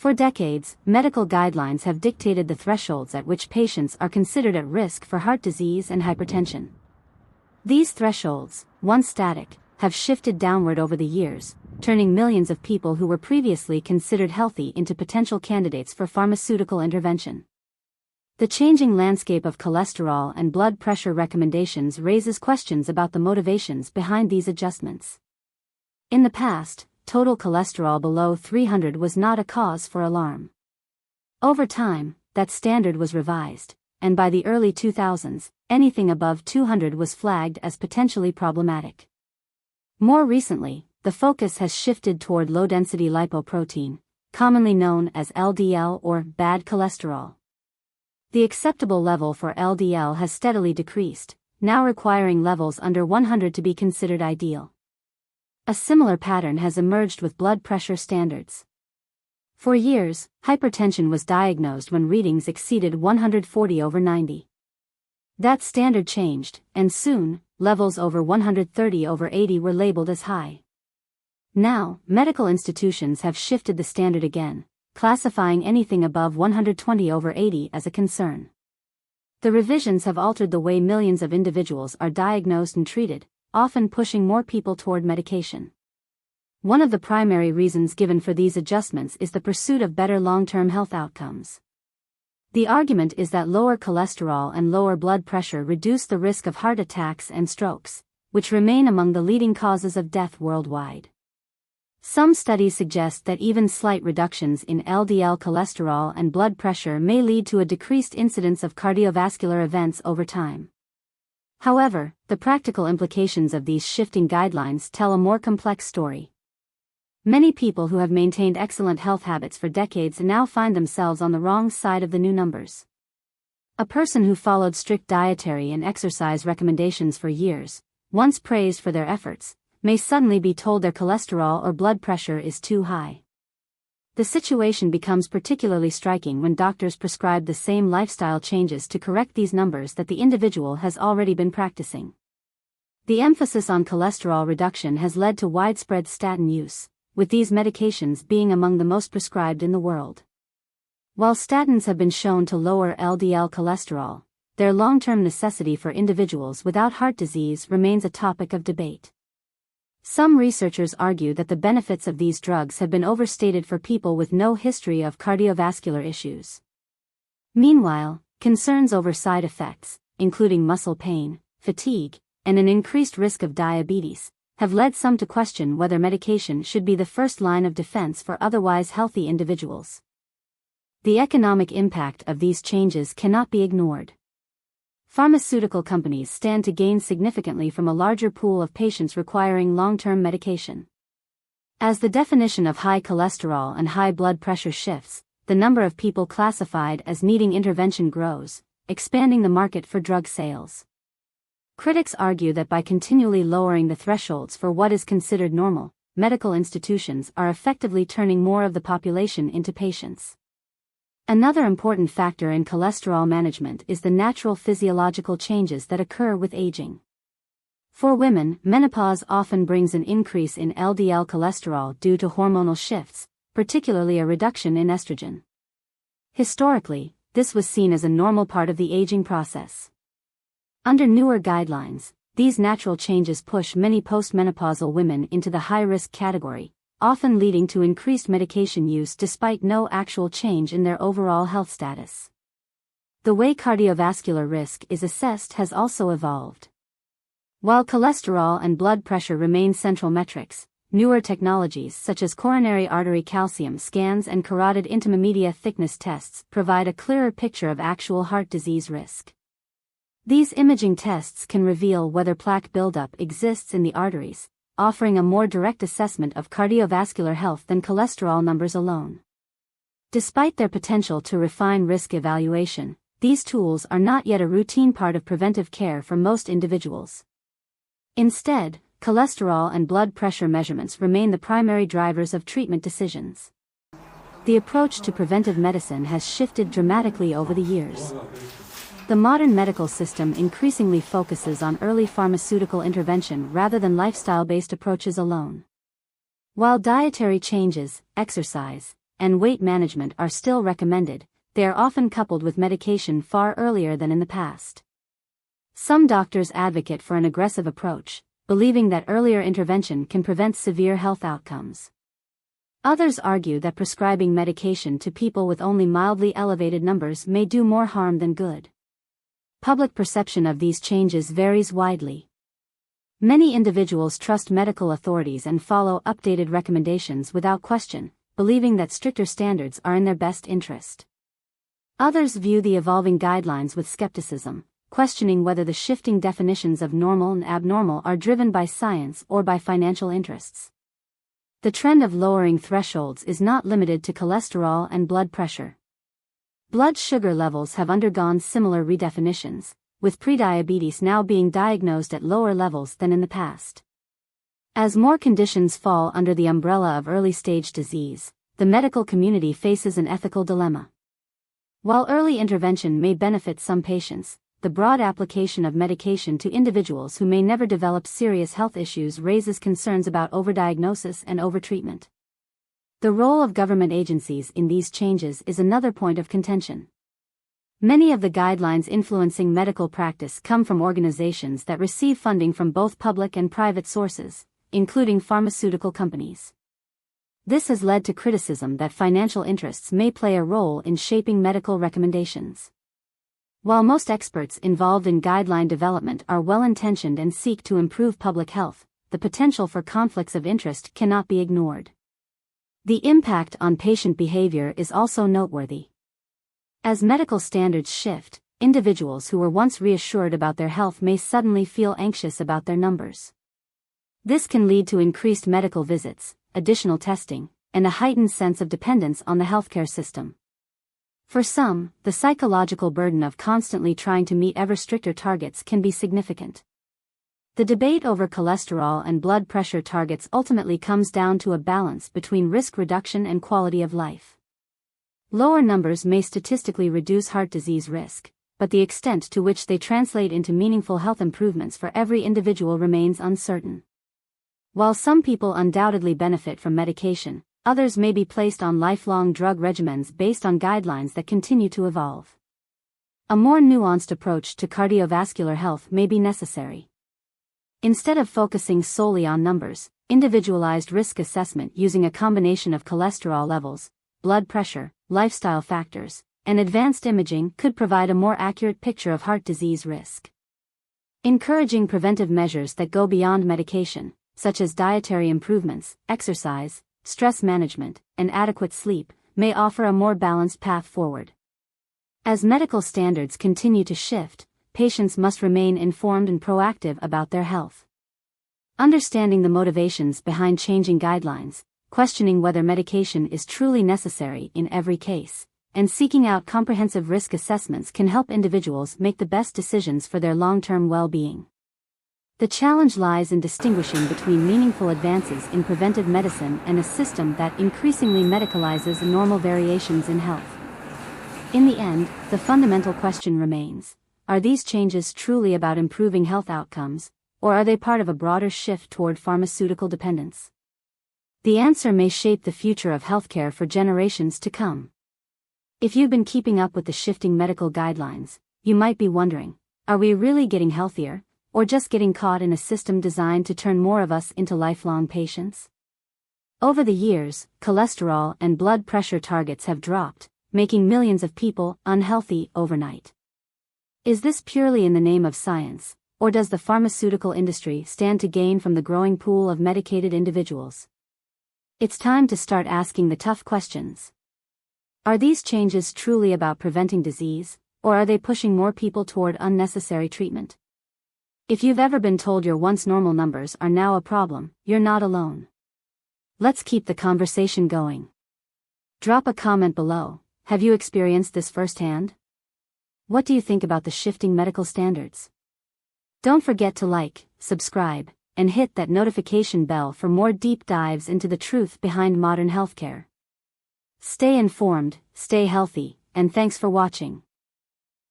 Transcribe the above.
For decades, medical guidelines have dictated the thresholds at which patients are considered at risk for heart disease and hypertension. These thresholds, once static, have shifted downward over the years, turning millions of people who were previously considered healthy into potential candidates for pharmaceutical intervention. The changing landscape of cholesterol and blood pressure recommendations raises questions about the motivations behind these adjustments. In the past, total cholesterol below 300 was not a cause for alarm. Over time, that standard was revised, and by the early 2000s, anything above 200 was flagged as potentially problematic. More recently, the focus has shifted toward low-density lipoprotein, commonly known as LDL or bad cholesterol. The acceptable level for LDL has steadily decreased, now requiring levels under 100 to be considered ideal. A similar pattern has emerged with blood pressure standards. For years, hypertension was diagnosed when readings exceeded 140/90. That standard changed, and soon, levels over 130/80 were labeled as high. Now, medical institutions have shifted the standard again, classifying anything above 120/80 as a concern. The revisions have altered the way millions of individuals are diagnosed and treated, often pushing more people toward medication. One of the primary reasons given for these adjustments is the pursuit of better long-term health outcomes. The argument is that lower cholesterol and lower blood pressure reduce the risk of heart attacks and strokes, which remain among the leading causes of death worldwide. Some studies suggest that even slight reductions in LDL cholesterol and blood pressure may lead to a decreased incidence of cardiovascular events over time. However, the practical implications of these shifting guidelines tell a more complex story. Many people who have maintained excellent health habits for decades now find themselves on the wrong side of the new numbers. A person who followed strict dietary and exercise recommendations for years, once praised for their efforts, may suddenly be told their cholesterol or blood pressure is too high. The situation becomes particularly striking when doctors prescribe the same lifestyle changes to correct these numbers that the individual has already been practicing. The emphasis on cholesterol reduction has led to widespread statin use, with these medications being among the most prescribed in the world. While statins have been shown to lower LDL cholesterol, their long-term necessity for individuals without heart disease remains a topic of debate. Some researchers argue that the benefits of these drugs have been overstated for people with no history of cardiovascular issues. Meanwhile, concerns over side effects, including muscle pain, fatigue, and an increased risk of diabetes, have led some to question whether medication should be the first line of defense for otherwise healthy individuals. The economic impact of these changes cannot be ignored. Pharmaceutical companies stand to gain significantly from a larger pool of patients requiring long-term medication. As the definition of high cholesterol and high blood pressure shifts, the number of people classified as needing intervention grows, expanding the market for drug sales. Critics argue that by continually lowering the thresholds for what is considered normal, medical institutions are effectively turning more of the population into patients. Another important factor in cholesterol management is the natural physiological changes that occur with aging. For women, menopause often brings an increase in LDL cholesterol due to hormonal shifts, particularly a reduction in estrogen. Historically, this was seen as a normal part of the aging process. Under newer guidelines, these natural changes push many postmenopausal women into the high-risk category, often leading to increased medication use despite no actual change in their overall health status. The way cardiovascular risk is assessed has also evolved. While cholesterol and blood pressure remain central metrics, newer technologies such as coronary artery calcium scans and carotid intima media thickness tests provide a clearer picture of actual heart disease risk. These imaging tests can reveal whether plaque buildup exists in the arteries, offering a more direct assessment of cardiovascular health than cholesterol numbers alone. Despite their potential to refine risk evaluation, these tools are not yet a routine part of preventive care for most individuals. Instead, cholesterol and blood pressure measurements remain the primary drivers of treatment decisions. The approach to preventive medicine has shifted dramatically over the years. The modern medical system increasingly focuses on early pharmaceutical intervention rather than lifestyle-based approaches alone. While dietary changes, exercise, and weight management are still recommended, they are often coupled with medication far earlier than in the past. Some doctors advocate for an aggressive approach, believing that earlier intervention can prevent severe health outcomes. Others argue that prescribing medication to people with only mildly elevated numbers may do more harm than good. Public perception of these changes varies widely. Many individuals trust medical authorities and follow updated recommendations without question, believing that stricter standards are in their best interest. Others view the evolving guidelines with skepticism, questioning whether the shifting definitions of normal and abnormal are driven by science or by financial interests. The trend of lowering thresholds is not limited to cholesterol and blood pressure. Blood sugar levels have undergone similar redefinitions, with prediabetes now being diagnosed at lower levels than in the past. As more conditions fall under the umbrella of early-stage disease, the medical community faces an ethical dilemma. While early intervention may benefit some patients, the broad application of medication to individuals who may never develop serious health issues raises concerns about overdiagnosis and overtreatment. The role of government agencies in these changes is another point of contention. Many of the guidelines influencing medical practice come from organizations that receive funding from both public and private sources, including pharmaceutical companies. This has led to criticism that financial interests may play a role in shaping medical recommendations. While most experts involved in guideline development are well-intentioned and seek to improve public health, the potential for conflicts of interest cannot be ignored. The impact on patient behavior is also noteworthy. As medical standards shift, individuals who were once reassured about their health may suddenly feel anxious about their numbers. This can lead to increased medical visits, additional testing, and a heightened sense of dependence on the healthcare system. For some, the psychological burden of constantly trying to meet ever stricter targets can be significant. The debate over cholesterol and blood pressure targets ultimately comes down to a balance between risk reduction and quality of life. Lower numbers may statistically reduce heart disease risk, but the extent to which they translate into meaningful health improvements for every individual remains uncertain. While some people undoubtedly benefit from medication, others may be placed on lifelong drug regimens based on guidelines that continue to evolve. A more nuanced approach to cardiovascular health may be necessary. Instead of focusing solely on numbers, individualized risk assessment using a combination of cholesterol levels, blood pressure, lifestyle factors, and advanced imaging could provide a more accurate picture of heart disease risk. Encouraging preventive measures that go beyond medication, such as dietary improvements, exercise, stress management, and adequate sleep, may offer a more balanced path forward. As medical standards continue to shift, patients must remain informed and proactive about their health. Understanding the motivations behind changing guidelines, questioning whether medication is truly necessary in every case, and seeking out comprehensive risk assessments can help individuals make the best decisions for their long-term well-being. The challenge lies in distinguishing between meaningful advances in preventive medicine and a system that increasingly medicalizes normal variations in health. In the end, the fundamental question remains: are these changes truly about improving health outcomes, or are they part of a broader shift toward pharmaceutical dependence? The answer may shape the future of healthcare for generations to come. If you've been keeping up with the shifting medical guidelines, you might be wondering, are we really getting healthier, or just getting caught in a system designed to turn more of us into lifelong patients? Over the years, cholesterol and blood pressure targets have dropped, making millions of people unhealthy overnight. Is this purely in the name of science, or does the pharmaceutical industry stand to gain from the growing pool of medicated individuals? It's time to start asking the tough questions. Are these changes truly about preventing disease, or are they pushing more people toward unnecessary treatment? If you've ever been told your once normal numbers are now a problem, you're not alone. Let's keep the conversation going. Drop a comment below. Have you experienced this firsthand? What do you think about the shifting medical standards? Don't forget to like, subscribe, and hit that notification bell for more deep dives into the truth behind modern healthcare. Stay informed, stay healthy, and thanks for watching.